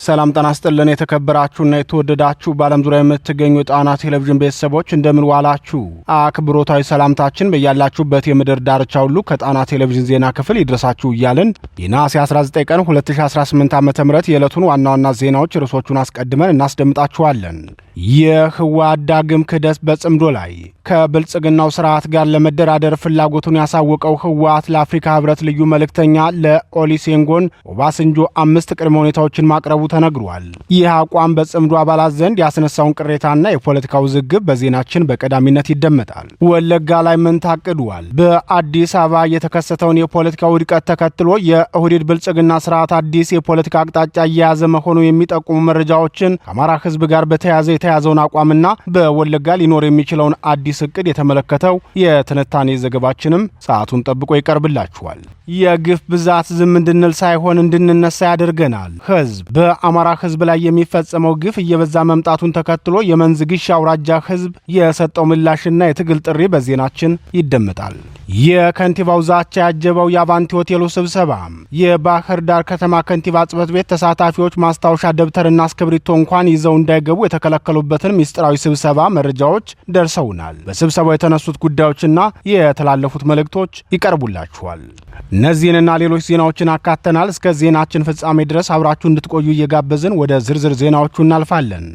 ሰላም ጤና ይስጥልን የተከበራችሁና የተወደዳችሁ በዓለም ዙሪያ የምትገኙ ጣና ቴሌቪዥን ቤተሰቦች እንደምን ዋላችሁ። አክብሮታዊ ሰላምታችን በያላችሁበት የምድር ዳርቻ ሁሉ ከጣና ቴሌቪዥን ዜና ክፍል ይድረሳችሁ እያልን የነሐሴ 19 ቀን 2018 ዓ.ም የዕለቱን ዋና ዋና ዜናዎች ርዕሶቹን አስቀድመን እናስደምጣችኋለን። የህወሓት ዳግም ክህደት በጽምዶ ላይ ከብልጽግናው ስርዓት ጋር ለመደራደር ፍላጎቱን ያሳወቀው ህወሓት ለአፍሪካ ህብረት ልዩ መልእክተኛ ለኦሉሴጉን ኦባሳንጆ 5 ቅድመ ሁኔታዎችን ማቅረቡ ተነግሯል። ይህ አቋም በጽምዶ አባላት ዘንድ ያስነሳውን ቅሬታና የፖለቲካ ውዝግብ በዜናችን በቀዳሚነት ይደመጣል። ወለጋ ላይ ምን ታቅዷል? በአዲስ አበባ የተከሰተውን የፖለቲካ ውድቀት ተከትሎ የኦህዴድ ብልጽግና ስርዓት አዲስ የፖለቲካ አቅጣጫ እየያዘ መሆኑ የሚጠቁሙ መረጃዎችን ከአማራ ህዝብ ጋር የተያዘውን አቋምና በወለጋ ሊኖር የሚችለውን አዲስ እቅድ የተመለከተው የትንታኔ ዘገባችንም ሰዓቱን ጠብቆ ይቀርብላችኋል። የግፍ ብዛት ዝም እንድንል ሳይሆን እንድንነሳ ያደርገናል። ህዝብ በአማራ ህዝብ ላይ የሚፈጸመው ግፍ እየበዛ መምጣቱን ተከትሎ የመንዝ ግሽ አውራጃ ህዝብ የሰጠው ምላሽና የትግል ጥሪ በዜናችን ይደመጣል። የከንቲባው ዛቻ ያጀበው የአቫንቲ ሆቴሉ ስብሰባ፣ የባህር ዳር ከተማ ከንቲባ ጽሕፈት ቤት ተሳታፊዎች ማስታወሻ ደብተርና እስክሪብቶ እንኳን ይዘው እንዳይገቡ የተከለከሉበትን ሚስጥራዊ ስብሰባ መረጃዎች ደርሰውናል። በስብሰባው የተነሱት ጉዳዮችና የተላለፉት መልእክቶች ይቀርቡላችኋል። እነዚህንና ሌሎች ዜናዎችን አካተናል። እስከ ዜናችን ፍጻሜ ድረስ አብራችሁ እንድትቆዩ እየጋበዝን ወደ ዝርዝር ዜናዎቹ እናልፋለን።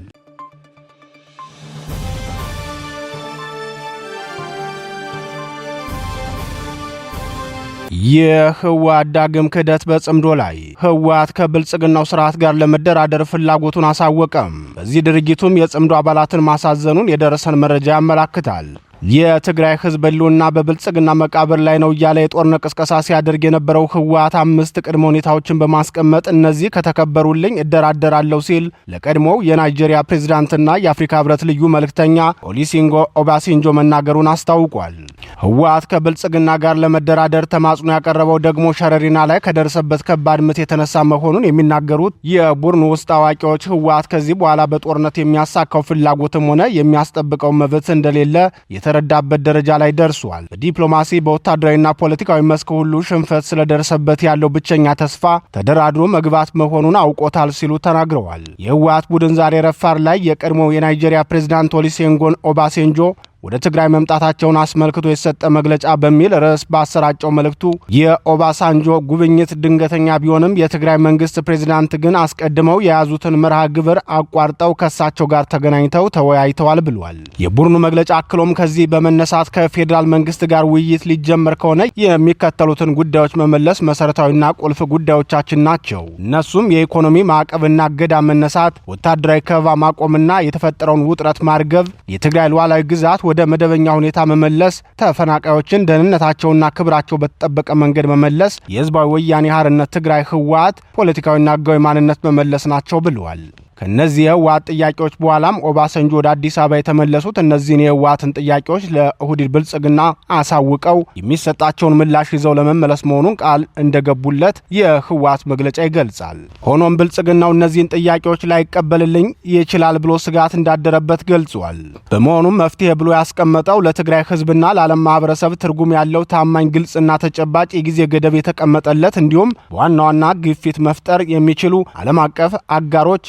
የህወሓት ዳግም ክህደት በጽምዶ ላይ ህወሓት ከብልጽግናው ስርዓት ጋር ለመደራደር ፍላጎቱን አሳወቀም። በዚህ ድርጊቱም የጽምዶ አባላትን ማሳዘኑን የደረሰን መረጃ ያመላክታል። የትግራይ ህዝብ ህልውና በብልጽግና መቃብር ላይ ነው እያለ የጦርነት ቅስቀሳ ሲያደርግ የነበረው ህወሓት 5 ቅድመ ሁኔታዎችን በማስቀመጥ እነዚህ ከተከበሩልኝ እደራደራለሁ ሲል ለቀድሞው የናይጄሪያ ፕሬዝዳንትና የአፍሪካ ህብረት ልዩ መልእክተኛ ኦሉሴጉን ኦባሳንጆ መናገሩን አስታውቋል። ህወሓት ከብልጽግና ጋር ለመደራደር ተማጽኖ ያቀረበው ደግሞ ሸረሪና ላይ ከደረሰበት ከባድ ምት የተነሳ መሆኑን የሚናገሩት የቡድኑ ውስጥ አዋቂዎች ህወሓት ከዚህ በኋላ በጦርነት የሚያሳካው ፍላጎትም ሆነ የሚያስጠብቀው መብት እንደሌለ የተረዳበት ደረጃ ላይ ደርሷል። በዲፕሎማሲ በወታደራዊና ፖለቲካዊ መስክ ሁሉ ሽንፈት ስለደረሰበት ያለው ብቸኛ ተስፋ ተደራድሮ መግባት መሆኑን አውቆታል ሲሉ ተናግረዋል። የህወሓት ቡድን ዛሬ ረፋር ላይ የቀድሞው የናይጄሪያ ፕሬዝዳንት ኦሉሴጉን ኦባሳንጆ ወደ ትግራይ መምጣታቸውን አስመልክቶ የሰጠ መግለጫ በሚል ርዕስ ባሰራጨው መልእክቱ የኦባሳንጆ ጉብኝት ድንገተኛ ቢሆንም የትግራይ መንግስት ፕሬዝዳንት ግን አስቀድመው የያዙትን መርሃ ግብር አቋርጠው ከሳቸው ጋር ተገናኝተው ተወያይተዋል ብሏል። የቡድኑ መግለጫ አክሎም ከዚህ በመነሳት ከፌዴራል መንግስት ጋር ውይይት ሊጀመር ከሆነ የሚከተሉትን ጉዳዮች መመለስ መሰረታዊና ቁልፍ ጉዳዮቻችን ናቸው። እነሱም የኢኮኖሚ ማዕቀብና እገዳ መነሳት፣ ወታደራዊ ከበባ ማቆምና የተፈጠረውን ውጥረት ማርገብ፣ የትግራይ ሉዓላዊ ግዛት ወደ መደበኛ ሁኔታ መመለስ፣ ተፈናቃዮችን ደህንነታቸውና ክብራቸው በተጠበቀ መንገድ መመለስ፣ የህዝባዊ ወያኔ ሓርነት ትግራይ ህወሓት ፖለቲካዊና ህጋዊ ማንነት መመለስ ናቸው ብለዋል። ከነዚህ የህወሓት ጥያቄዎች በኋላም ኦባሳንጆ ወደ አዲስ አበባ የተመለሱት እነዚህን የህወሓትን ጥያቄዎች ለኦህዴድ ብልጽግና አሳውቀው የሚሰጣቸውን ምላሽ ይዘው ለመመለስ መሆኑን ቃል እንደገቡለት የህወሓት መግለጫ ይገልጻል። ሆኖም ብልጽግናው እነዚህን ጥያቄዎች ላይቀበልልኝ ይችላል ብሎ ስጋት እንዳደረበት ገልጿል። በመሆኑም መፍትሄ ብሎ ያስቀመጠው ለትግራይ ህዝብና ለዓለም ማህበረሰብ ትርጉም ያለው ታማኝ፣ ግልጽና ተጨባጭ የጊዜ ገደብ የተቀመጠለት እንዲሁም በዋና ዋና ግፊት መፍጠር የሚችሉ ዓለም አቀፍ አጋሮች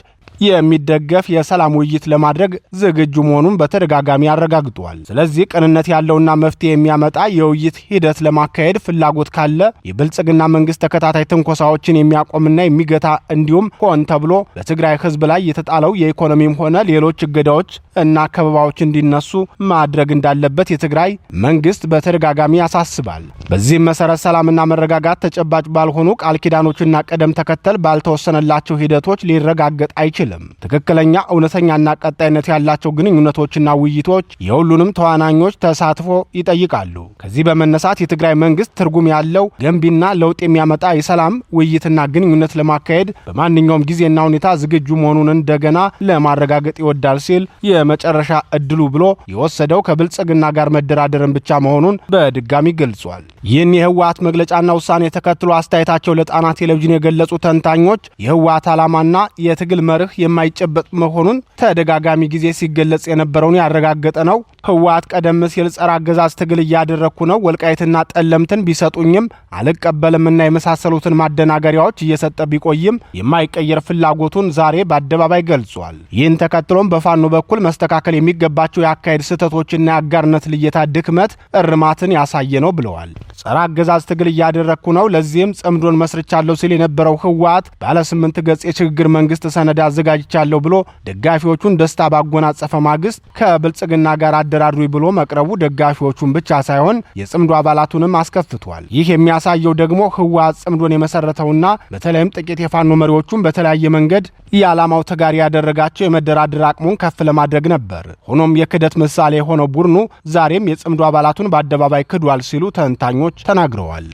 የሚደገፍ የሰላም ውይይት ለማድረግ ዝግጁ መሆኑን በተደጋጋሚ አረጋግጧል። ስለዚህ ቅንነት ያለውና መፍትሄ የሚያመጣ የውይይት ሂደት ለማካሄድ ፍላጎት ካለ የብልጽግና መንግስት ተከታታይ ትንኮሳዎችን የሚያቆምና የሚገታ እንዲሁም ሆን ተብሎ በትግራይ ህዝብ ላይ የተጣለው የኢኮኖሚም ሆነ ሌሎች እገዳዎች እና ከበባዎች እንዲነሱ ማድረግ እንዳለበት የትግራይ መንግስት በተደጋጋሚ ያሳስባል። በዚህም መሰረት ሰላምና መረጋጋት ተጨባጭ ባልሆኑ ቃል ኪዳኖችና ቅደም ተከተል ባልተወሰነላቸው ሂደቶች ሊረጋገጥ አይችልም። ትክክለኛ እውነተኛና ቀጣይነት ያላቸው ግንኙነቶችና ውይይቶች የሁሉንም ተዋናኞች ተሳትፎ ይጠይቃሉ። ከዚህ በመነሳት የትግራይ መንግስት ትርጉም ያለው ገንቢና ለውጥ የሚያመጣ የሰላም ውይይትና ግንኙነት ለማካሄድ በማንኛውም ጊዜና ሁኔታ ዝግጁ መሆኑን እንደገና ለማረጋገጥ ይወዳል ሲል የመጨረሻ እድሉ ብሎ የወሰደው ከብልጽግና ጋር መደራደርን ብቻ መሆኑን በድጋሚ ገልጿል። ይህን የህወሓት መግለጫና ውሳኔ ተከትሎ አስተያየታቸው ለጣና ቴሌቪዥን የገለጹ ተንታኞች የህወሓት ዓላማና የትግል መርህ የማይጨበጥ መሆኑን ተደጋጋሚ ጊዜ ሲገለጽ የነበረውን ያረጋገጠ ነው። ህወሓት ቀደም ሲል ጸረ አገዛዝ ትግል እያደረኩ ነው፣ ወልቃይትና ጠለምትን ቢሰጡኝም አልቀበልምና የመሳሰሉትን ማደናገሪያዎች እየሰጠ ቢቆይም የማይቀየር ፍላጎቱን ዛሬ በአደባባይ ገልጿል። ይህን ተከትሎም በፋኖ በኩል መስተካከል የሚገባቸው የአካሄድ ስህተቶችና የአጋርነት ልየታ ድክመት እርማትን ያሳየ ነው ብለዋል። ጸረ አገዛዝ ትግል እያደረኩ ነው፣ ለዚህም ጽምዶን መስርቻለሁ ሲል የነበረው ህወሓት ባለ 8 ገጽ የሽግግር መንግስት ሰነድ አዘጋጅቻለሁ ብሎ ደጋፊዎቹን ደስታ ባጎናጸፈ ማግስት ከብልጽግና ጋር አደራድሩ ብሎ መቅረቡ ደጋፊዎቹን ብቻ ሳይሆን የጽምዶ አባላቱንም አስከፍቷል። ይህ የሚያሳየው ደግሞ ህወሓት ጽምዶን የመሰረተውና በተለይም ጥቂት የፋኖ መሪዎቹን በተለያየ መንገድ የዓላማው ተጋሪ ያደረጋቸው የመደራደር አቅሙን ከፍ ለማድረግ ነበር። ሆኖም የክደት ምሳሌ የሆነው ቡድኑ ዛሬም የጽምዶ አባላቱን በአደባባይ ክዷል ሲሉ ተንታኞች ተናግረዋል።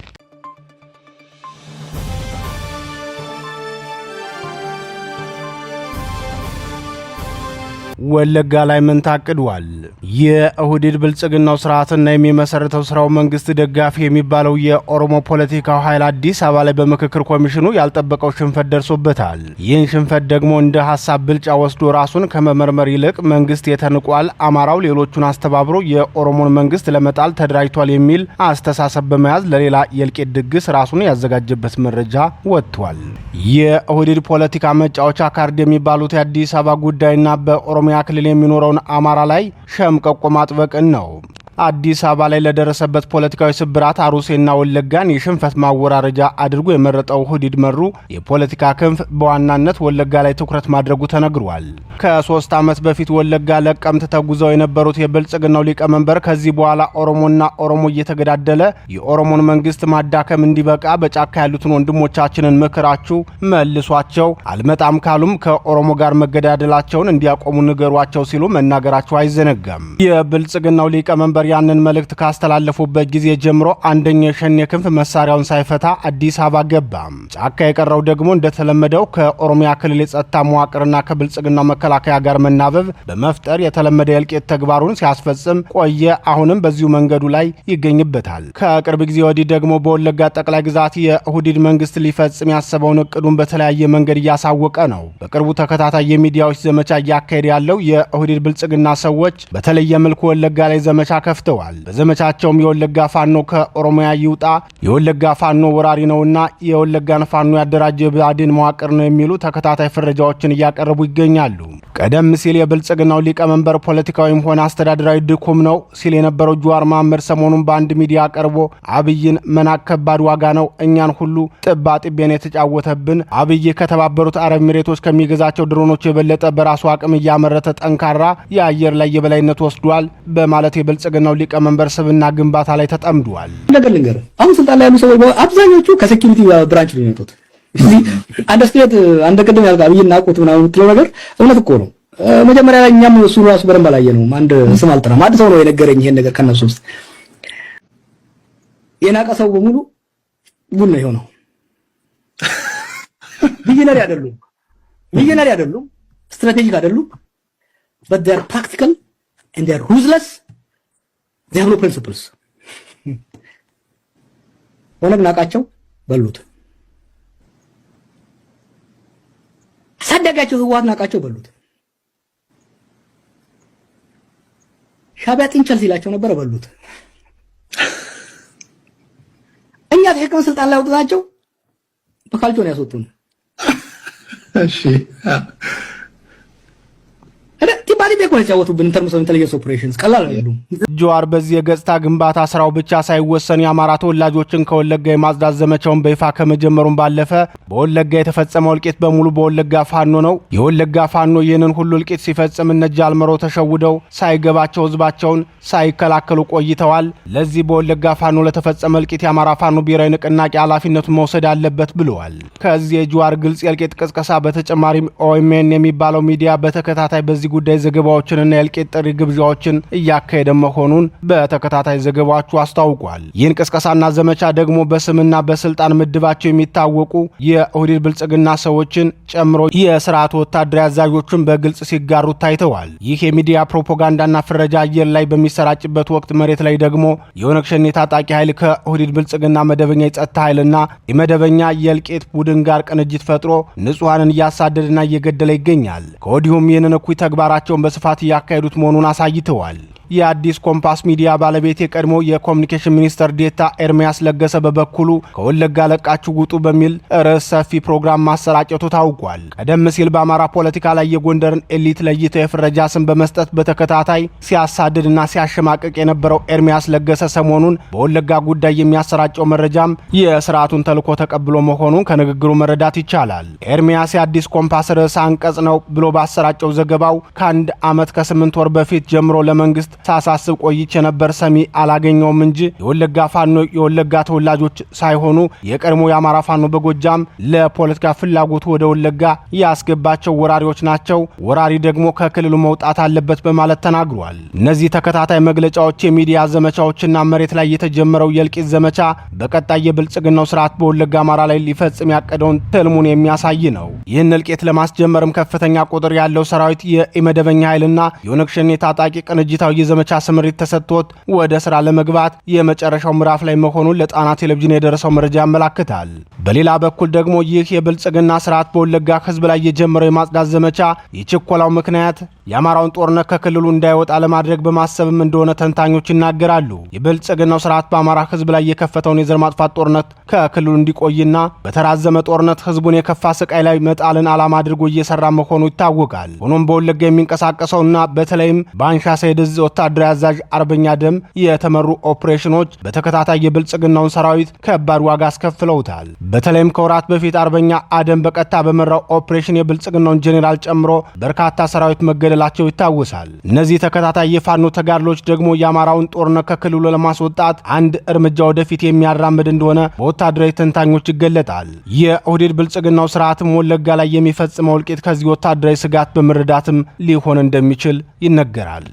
ወለጋ ላይ ምን ታቅዷል? የኦህዴድ ብልጽግናው ስርዓትና የሚመሰረተው ስራው መንግስት ደጋፊ የሚባለው የኦሮሞ ፖለቲካው ኃይል አዲስ አበባ ላይ በምክክር ኮሚሽኑ ያልጠበቀው ሽንፈት ደርሶበታል። ይህን ሽንፈት ደግሞ እንደ ሐሳብ ብልጫ ወስዶ ራሱን ከመመርመር ይልቅ መንግስት የተንቋል፣ አማራው ሌሎቹን አስተባብሮ የኦሮሞን መንግስት ለመጣል ተደራጅቷል የሚል አስተሳሰብ በመያዝ ለሌላ የእልቂት ድግስ ራሱን ያዘጋጀበት መረጃ ወጥቷል። የኦህዴድ ፖለቲካ መጫወቻ ካርድ የሚባሉት የአዲስ አበባ ጉዳይና በኦሮሚያ ክልል የሚኖረውን አማራ ላይ ሸምቀቆ ማጥበቅን ነው። አዲስ አበባ ላይ ለደረሰበት ፖለቲካዊ ስብራት አሩሴና ወለጋን የሽንፈት ማወራረጃ አድርጎ የመረጠው ኦህዴድ መሩ የፖለቲካ ክንፍ በዋናነት ወለጋ ላይ ትኩረት ማድረጉ ተነግሯል። ከ3 ዓመት በፊት ወለጋ ለቀምት ተጉዘው የነበሩት የብልጽግናው ሊቀመንበር ከዚህ በኋላ ኦሮሞና ኦሮሞ እየተገዳደለ የኦሮሞን መንግስት ማዳከም እንዲበቃ በጫካ ያሉትን ወንድሞቻችንን ምክራችሁ መልሷቸው፣ አልመጣም ካሉም ከኦሮሞ ጋር መገዳደላቸውን እንዲያቆሙ ንገሯቸው ሲሉ መናገራቸው አይዘነጋም። የብልጽግናው ሊቀመንበር ያንን መልእክት ካስተላለፉበት ጊዜ ጀምሮ አንደኛው የሸኔ ክንፍ መሳሪያውን ሳይፈታ አዲስ አበባ ገባ። ጫካ የቀረው ደግሞ እንደተለመደው ከኦሮሚያ ክልል የጸጥታ መዋቅርና ከብልጽግናው መከላከያ ጋር መናበብ በመፍጠር የተለመደ የእልቂት ተግባሩን ሲያስፈጽም ቆየ። አሁንም በዚሁ መንገዱ ላይ ይገኝበታል። ከቅርብ ጊዜ ወዲህ ደግሞ በወለጋ ጠቅላይ ግዛት የኦህዴድ መንግስት ሊፈጽም ያሰበውን እቅዱን በተለያየ መንገድ እያሳወቀ ነው። በቅርቡ ተከታታይ የሚዲያዎች ዘመቻ እያካሄደ ያለው የኦህዴድ ብልጽግና ሰዎች በተለየ መልኩ ወለጋ ላይ ዘመቻ ከፍተዋል። በዘመቻቸውም የወለጋ ፋኖ ከኦሮሚያ ይውጣ፣ የወለጋ ፋኖ ወራሪ ነውና የወለጋን ፋኖ ያደራጀ ብአዴን መዋቅር ነው የሚሉ ተከታታይ ፍረጃዎችን እያቀረቡ ይገኛሉ። ቀደም ሲል የብልጽግናው ሊቀመንበር ፖለቲካዊም ሆነ አስተዳደራዊ ድኩም ነው ሲል የነበረው ጀዋር መሐመድ ሰሞኑን በአንድ ሚዲያ ቀርቦ አብይን መናቅ ከባድ ዋጋ ነው፣ እኛን ሁሉ ጥባ ጥቤን የተጫወተብን፣ አብይ ከተባበሩት አረብ ኤሚሬቶች ከሚገዛቸው ድሮኖች የበለጠ በራሱ አቅም እያመረተ ጠንካራ የአየር ላይ የበላይነት ወስዷል በማለት የብልጽግናው ሊቀመንበር ስብና ግንባታ ላይ ተጠምዷል። ነገር ልንገር፣ አሁን ስልጣን ላይ ያሉ ሰዎች አብዛኞቹ ከሴኩሪቲ ብራንች ነው የመጡት። እዚህ አንደርስቴት አንደ ቀደም ያልቃ አብይና አቆት ምናምን የምትለው ነገር እውነት እኮ ነው። መጀመሪያ ላይ እኛም እሱ ራሱ በደንብ አላየነውም። አንድ ስም አልጠራም፣ አንድ ሰው ነው የነገረኝ ይሄን ነገር። ከነሱ ውስጥ የናቀ ሰው በሙሉ ቡን ነው የሆነው። ቢሊነሪ አይደሉም፣ ስትራቴጂክ አይደሉም፣ but they are practical and they are ruthless. They have no principles. ወነግ ናቃቸው በሉት፣ አሳደጋቸው ህወሓት ናቃቸው በሉት፣ ሻዕቢያ ጥንቸል ሲላቸው ነበር በሉት። እኛ ተሸክመን ስልጣን ላይ አውጥታቸው በካልቾ ነው ያስወጡን። እሺ ጀዋር በዚህ የገጽታ ግንባታ ስራው ብቻ ሳይወሰን የአማራ ተወላጆችን ከወለጋ የማጽዳት ዘመቻውን በይፋ ከመጀመሩም ባለፈ በወለጋ የተፈጸመው እልቂት በሙሉ በወለጋ ፋኖ ነው። የወለጋ ፋኖ ይህንን ሁሉ እልቂት ሲፈጽም እነ ጃልመሮ ተሸውደው ሳይገባቸው ህዝባቸውን ሳይከላከሉ ቆይተዋል። ለዚህ በወለጋ ፋኖ ለተፈጸመ እልቂት የአማራ ፋኖ ብሔራዊ ንቅናቄ ኃላፊነቱን መውሰድ አለበት ብለዋል። ከዚህ የጀዋር ግልጽ የእልቂት ቅስቀሳ በተጨማሪም ኦኤምኤን የሚባለው ሚዲያ በተከታታይ በዚህ ጉዳይ ዘገባዎችንና የእልቂት ጥሪ ግብዣዎችን እያካሄደ መሆኑን በተከታታይ ዘገባዎቹ አስታውቋል። ይህን ቅስቀሳና ዘመቻ ደግሞ በስምና በስልጣን ምድባቸው የሚታወቁ የኦህዴድ ብልጽግና ሰዎችን ጨምሮ የስርዓቱ ወታደራዊ አዛዦችን በግልጽ ሲጋሩት ታይተዋል። ይህ የሚዲያ ፕሮፓጋንዳና ፍረጃ አየር ላይ በሚሰራጭበት ወቅት መሬት ላይ ደግሞ የኦነግ ሸኔ ታጣቂ ኃይል ከኦህዴድ ብልጽግና መደበኛ የጸጥታ ኃይልና የመደበኛ የእልቂት ቡድን ጋር ቅንጅት ፈጥሮ ንጹሃንን እያሳደደና እየገደለ ይገኛል። ከወዲሁም ይህንን እኩይ ተግባራቸውን በስፋት እያካሄዱት መሆኑን አሳይተዋል። የአዲስ ኮምፓስ ሚዲያ ባለቤት የቀድሞ የኮሚኒኬሽን ሚኒስተር ዴታ ኤርሚያስ ለገሰ በበኩሉ ከወለጋ ለቃችሁ ውጡ በሚል ርዕስ ሰፊ ፕሮግራም ማሰራጨቱ ታውቋል። ቀደም ሲል በአማራ ፖለቲካ ላይ የጎንደርን ኤሊት ለይቶ የፍረጃ ስም በመስጠት በተከታታይ ሲያሳድድና ሲያሸማቅቅ የነበረው ኤርሚያስ ለገሰ ሰሞኑን በወለጋ ጉዳይ የሚያሰራጨው መረጃም የስርዓቱን ተልዕኮ ተቀብሎ መሆኑን ከንግግሩ መረዳት ይቻላል። ኤርሚያስ የአዲስ ኮምፓስ ርዕስ አንቀጽ ነው ብሎ ባሰራጨው ዘገባው ከአንድ ዓመት ከ8 ወር በፊት ጀምሮ ለመንግስት ሳሳስብ ቆይቼ ነበር፣ ሰሚ አላገኘውም እንጂ የወለጋ ፋኖ የወለጋ ተወላጆች ሳይሆኑ የቀድሞ የአማራ ፋኖ በጎጃም ለፖለቲካ ፍላጎቱ ወደ ወለጋ ያስገባቸው ወራሪዎች ናቸው። ወራሪ ደግሞ ከክልሉ መውጣት አለበት በማለት ተናግሯል። እነዚህ ተከታታይ መግለጫዎች፣ የሚዲያ ዘመቻዎችና መሬት ላይ የተጀመረው የእልቂት ዘመቻ በቀጣይ የብልጽግናው ስርዓት በወለጋ አማራ ላይ ሊፈጽም ያቀደውን ትልሙን የሚያሳይ ነው። ይህን እልቂት ለማስጀመርም ከፍተኛ ቁጥር ያለው ሰራዊት የኢመደበኛ ኃይልና የኦነግ ሸኔ ታጣቂ ቅንጅታዊ የዘመቻ ስምሪት ተሰጥቶት ወደ ስራ ለመግባት የመጨረሻው ምዕራፍ ላይ መሆኑን ለጣና ቴሌቪዥን የደረሰው መረጃ ያመላክታል። በሌላ በኩል ደግሞ ይህ የብልጽግና ስርዓት በወለጋ ህዝብ ላይ የጀመረው የማጽዳት ዘመቻ የችኮላው ምክንያት የአማራውን ጦርነት ከክልሉ እንዳይወጣ ለማድረግ በማሰብም እንደሆነ ተንታኞች ይናገራሉ። የብልጽግናው ስርዓት በአማራ ህዝብ ላይ የከፈተውን የዘር ማጥፋት ጦርነት ከክልሉ እንዲቆይና በተራዘመ ጦርነት ህዝቡን የከፋ ስቃይ ላይ መጣልን ዓላማ አድርጎ እየሰራ መሆኑ ይታወቃል። ሆኖም በወለጋ የሚንቀሳቀሰውና በተለይም በአንሻ ሰይድዝ ወታደራዊ አዛዥ አርበኛ ደም የተመሩ ኦፕሬሽኖች በተከታታይ የብልጽግናውን ሰራዊት ከባድ ዋጋ አስከፍለውታል። በተለይም ከወራት በፊት አርበኛ አደም በቀጥታ በመራው ኦፕሬሽን የብልጽግናውን ጄኔራል ጨምሮ በርካታ ሰራዊት መገደላቸው ይታወሳል። እነዚህ ተከታታይ የፋኖ ተጋድሎች ደግሞ የአማራውን ጦርነት ከክልሉ ለማስወጣት አንድ እርምጃ ወደፊት የሚያራምድ እንደሆነ በወታደራዊ ተንታኞች ይገለጣል። የኦህዴድ ብልጽግናው ስርዓትም ወለጋ ላይ የሚፈጽመው እልቂት ከዚህ ወታደራዊ ስጋት በመረዳትም ሊሆን እንደሚችል ይነገራል።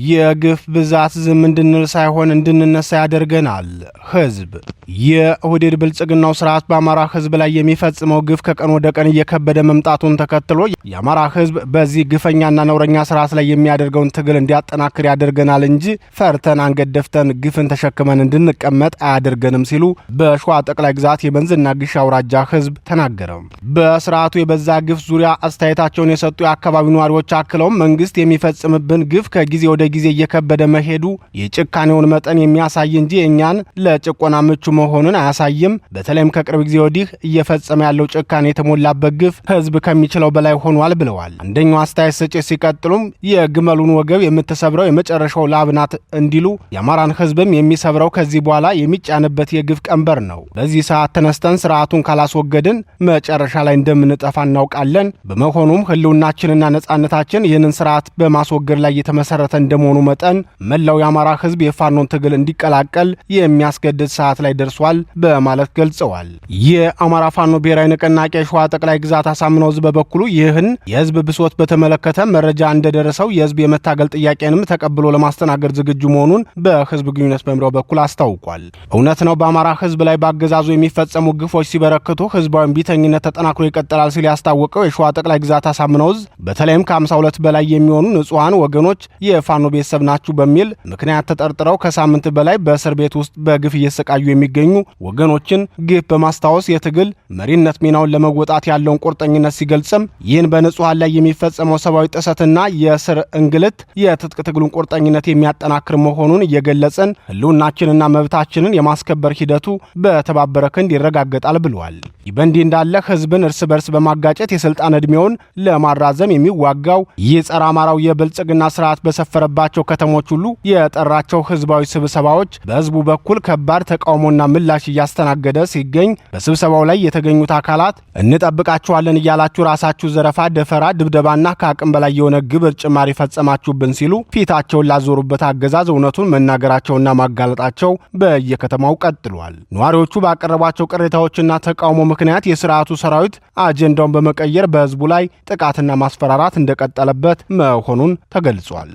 የግፍ ብዛት ዝም እንድንል ሳይሆን እንድንነሳ ያደርገናል። ህዝብ የኦህዴድ ብልጽግናው ስርዓት በአማራ ህዝብ ላይ የሚፈጽመው ግፍ ከቀን ወደ ቀን እየከበደ መምጣቱን ተከትሎ የአማራ ህዝብ በዚህ ግፈኛና ነውረኛ ስርዓት ላይ የሚያደርገውን ትግል እንዲያጠናክር ያደርገናል እንጂ ፈርተን አንገት ደፍተን ግፍን ተሸክመን እንድንቀመጥ አያደርገንም ሲሉ በሸዋ ጠቅላይ ግዛት የመንዝና ግሽ አውራጃ ህዝብ ተናገረ። በስርዓቱ የበዛ ግፍ ዙሪያ አስተያየታቸውን የሰጡ የአካባቢው ነዋሪዎች አክለውም መንግስት የሚፈጽምብን ግፍ ከጊዜ ወደ ጊዜ እየከበደ መሄዱ የጭካኔውን መጠን የሚያሳይ እንጂ እኛን ለጭቆና ምቹ መሆኑን አያሳይም። በተለይም ከቅርብ ጊዜ ወዲህ እየፈጸመ ያለው ጭካኔ የተሞላበት ግፍ ህዝብ ከሚችለው በላይ ሆኗል ብለዋል። አንደኛው አስተያየት ሰጪ ሲቀጥሉም የግመሉን ወገብ የምትሰብረው የመጨረሻው ላብ ናት እንዲሉ የአማራን ህዝብም የሚሰብረው ከዚህ በኋላ የሚጫንበት የግፍ ቀንበር ነው። በዚህ ሰዓት ተነስተን ስርዓቱን ካላስወገድን መጨረሻ ላይ እንደምንጠፋ እናውቃለን። በመሆኑም ህልውናችንና ነጻነታችን ይህንን ስርዓት በማስወገድ ላይ የተመሰረተ እንደመሆኑ መጠን መላው የአማራ ህዝብ የፋኖን ትግል እንዲቀላቀል የሚያስገድድ ሰዓት ላይ ደርሷል በማለት ገልጸዋል። የአማራ ፋኖ ብሔራዊ ንቅናቄ ሸዋ ጠቅላይ ግዛት አሳምነው ህዝብ በበኩሉ ይህን የህዝብ ብሶት በተመለከተ መረጃ እንደደረሰው የህዝብ የመታገል ጥያቄንም ተቀብሎ ለማስተናገድ ዝግጁ መሆኑን በህዝብ ግንኙነት መምሪያው በኩል አስታውቋል። እውነት ነው፣ በአማራ ህዝብ ላይ በአገዛዙ የሚፈጸሙ ግፎች ሲበረክቱ ህዝባዊ ቢተኝነት ተጠናክሮ ይቀጥላል ሲል ያስታወቀው የሸዋ ጠቅላይ ግዛት አሳምነው ህዝብ በተለይም ከ52 በላይ የሚሆኑ ንጹሃን ወገኖች የፋኖ ቤተሰብ ናችሁ በሚል ምክንያት ተጠርጥረው ከሳምንት በላይ በእስር ቤት ውስጥ በግፍ እየሰቃዩ የሚገኙ ወገኖችን ግፍ በማስታወስ የትግል መሪነት ሚናውን ለመወጣት ያለውን ቁርጠኝነት ሲገልጽም ይህን በንጹሃን ላይ የሚፈጸመው ሰብአዊ ጥሰትና የእስር እንግልት የትጥቅ ትግሉን ቁርጠኝነት የሚያጠናክር መሆኑን እየገለጽን ህልውናችንና መብታችንን የማስከበር ሂደቱ በተባበረ ክንድ ይረጋገጣል ብለዋል። ይህ በእንዲህ እንዳለ ህዝብን እርስ በርስ በማጋጨት የስልጣን ዕድሜውን ለማራዘም የሚዋጋው ይህ ጸረ አማራው የብልጽግና ስርዓት በሰፈረበት በሚገኝባቸው ከተሞች ሁሉ የጠራቸው ህዝባዊ ስብሰባዎች በህዝቡ በኩል ከባድ ተቃውሞና ምላሽ እያስተናገደ ሲገኝ በስብሰባው ላይ የተገኙት አካላት እንጠብቃችኋለን እያላችሁ ራሳችሁ ዘረፋ፣ ደፈራ፣ ድብደባና ከአቅም በላይ የሆነ ግብር ጭማሪ ፈጸማችሁብን ሲሉ ፊታቸውን ላዞሩበት አገዛዝ እውነቱን መናገራቸውና ማጋለጣቸው በየከተማው ቀጥሏል። ነዋሪዎቹ ባቀረቧቸው ቅሬታዎችና ተቃውሞ ምክንያት የስርዓቱ ሰራዊት አጀንዳውን በመቀየር በህዝቡ ላይ ጥቃትና ማስፈራራት እንደቀጠለበት መሆኑን ተገልጿል።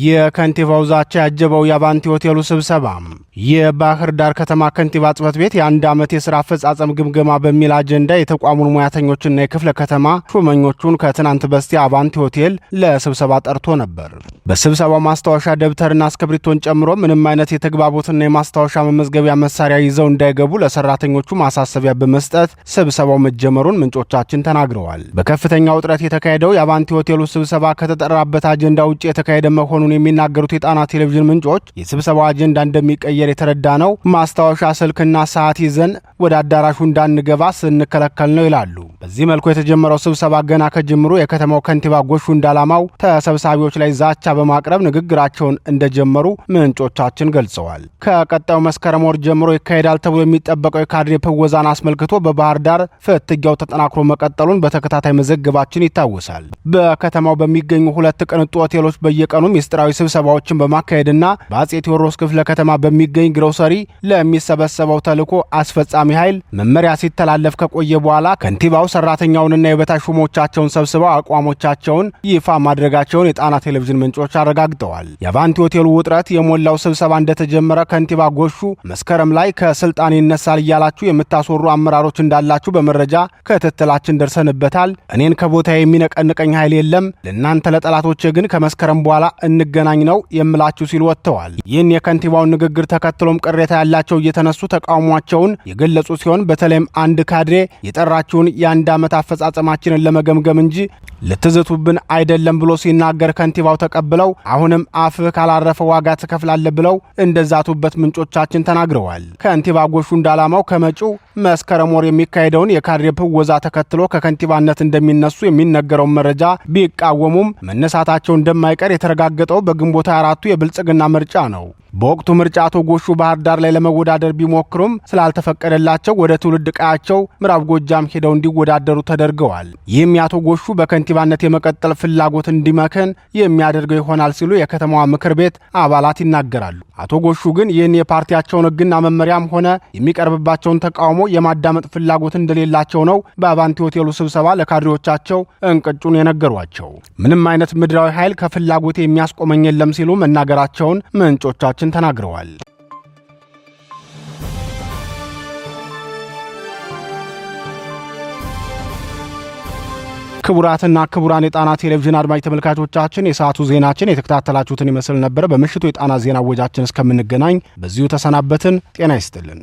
የከንቲባው ዛቻ ያጀበው የአቫንቲ ሆቴሉ ስብሰባ የባህር ዳር ከተማ ከንቲባ ጽሕፈት ቤት የአንድ ዓመት የሥራ አፈጻጸም ግምገማ በሚል አጀንዳ የተቋሙን ሙያተኞችና የክፍለ ከተማ ሹመኞቹን ከትናንት በስቲያ አቫንቲ ሆቴል ለስብሰባ ጠርቶ ነበር። በስብሰባው ማስታወሻ ደብተርና እስክሪብቶን ጨምሮ ምንም አይነት የተግባቦትና የማስታወሻ መመዝገቢያ መሳሪያ ይዘው እንዳይገቡ ለሰራተኞቹ ማሳሰቢያ በመስጠት ስብሰባው መጀመሩን ምንጮቻችን ተናግረዋል። በከፍተኛ ውጥረት የተካሄደው የአቫንቲ ሆቴሉ ስብሰባ ከተጠራበት አጀንዳ ውጭ የተካሄደ መሆኑን የሚናገሩት የጣና ቴሌቪዥን ምንጮች የስብሰባው አጀንዳ እንደሚቀየር የተረዳ ነው፣ ማስታወሻ ስልክና ሰዓት ይዘን ወደ አዳራሹ እንዳንገባ ስንከለከል ነው ይላሉ። በዚህ መልኩ የተጀመረው ስብሰባ ገና ከጅምሩ የከተማው ከንቲባ ጎሹ እንዳላማው ተሰብሳቢዎች ላይ ዛቻ በማቅረብ ንግግራቸውን እንደጀመሩ ምንጮቻችን ገልጸዋል። ከቀጣዩ መስከረም ወር ጀምሮ ይካሄዳል ተብሎ የሚጠበቀው የካድሬ ፕወዛን አስመልክቶ በባህር ዳር ፍትጊያው ተጠናክሮ መቀጠሉን በተከታታይ መዘገባችን ይታወሳል። በከተማው በሚገኙ 2 ቅንጡ ሆቴሎች በየቀኑ ሚስጥራዊ ስብሰባዎችን በማካሄድና በአጼ ቴዎድሮስ ክፍለ ከተማ በሚገኝ ግሮሰሪ ለሚሰበሰበው ተልዕኮ አስፈጻሚ ኃይል መመሪያ ሲተላለፍ ከቆየ በኋላ ከንቲባው ሰራተኛውንና የበታች ሹሞቻቸውን ሰብስበው አቋሞቻቸውን ይፋ ማድረጋቸውን የጣና ቴሌቪዥን ምንጮች አረጋግጠዋል። የአቫንቲ ሆቴሉ ውጥረት የሞላው ስብሰባ እንደተጀመረ ከንቲባ ጎሹ መስከረም ላይ ከስልጣን ይነሳል እያላችሁ የምታስወሩ አመራሮች እንዳላችሁ በመረጃ ክትትላችን ደርሰንበታል። እኔን ከቦታ የሚነቀንቀኝ ኃይል የለም። ለእናንተ ለጠላቶች ግን ከመስከረም በኋላ እንገናኝ ነው የምላችሁ ሲሉ ወጥተዋል። ይህን የከንቲባውን ንግግር ተከትሎም ቅሬታ ያላቸው እየተነሱ ተቃውሟቸውን የገለጹ ሲሆን በተለይም አንድ ካድሬ የጠራችውን የአንድ ዓመት አፈጻጸማችንን ለመገምገም እንጂ ልትዝቱብን አይደለም ብሎ ሲናገር ከንቲባው ተቀብለው አሁንም አፍህ ካላረፈ ዋጋ ትከፍላለህ ብለው እንደዛቱበት ምንጮቻችን ተናግረዋል። ከንቲባ ጎሹ እንዳላማው ከመጪው መስከረም ወር የሚካሄደውን የካድሬ ፕወዛ ተከትሎ ከከንቲባነት እንደሚነሱ የሚነገረውን መረጃ ቢቃወሙም መነሳታቸው እንደማይቀር የተረጋገጠው በግንቦት 24ቱ የብልጽግና ምርጫ ነው። በወቅቱ ምርጫ አቶ ጎሹ ባህር ዳር ላይ ለመወዳደር ቢሞክሩም ስላልተፈቀደላቸው ወደ ትውልድ ቀያቸው ምዕራብ ጎጃም ሄደው እንዲወዳደሩ ተደርገዋል። ይህም የአቶ ጎሹ በከንቲባነት የመቀጠል ፍላጎት እንዲመከን የሚያደርገው ይሆናል ሲሉ የከተማዋ ምክር ቤት አባላት ይናገራሉ። አቶ ጎሹ ግን ይህን የፓርቲያቸውን ሕግና መመሪያም ሆነ የሚቀርብባቸውን ተቃውሞ የማዳመጥ ፍላጎት እንደሌላቸው ነው በአቫንቲ ሆቴሉ ስብሰባ ለካድሬዎቻቸው እንቅጩን የነገሯቸው። ምንም አይነት ምድራዊ ኃይል ከፍላጎቴ የሚያስቆመኝ የለም ሲሉ መናገራቸውን ምንጮቻችን ተናግረዋል። ክቡራትና ክቡራን የጣና ቴሌቪዥን አድማጭ ተመልካቾቻችን የሰዓቱ ዜናችን የተከታተላችሁትን ይመስል ነበር። በምሽቱ የጣና ዜና ወጃችን እስከምንገናኝ በዚሁ ተሰናበትን። ጤና ይስጥልን።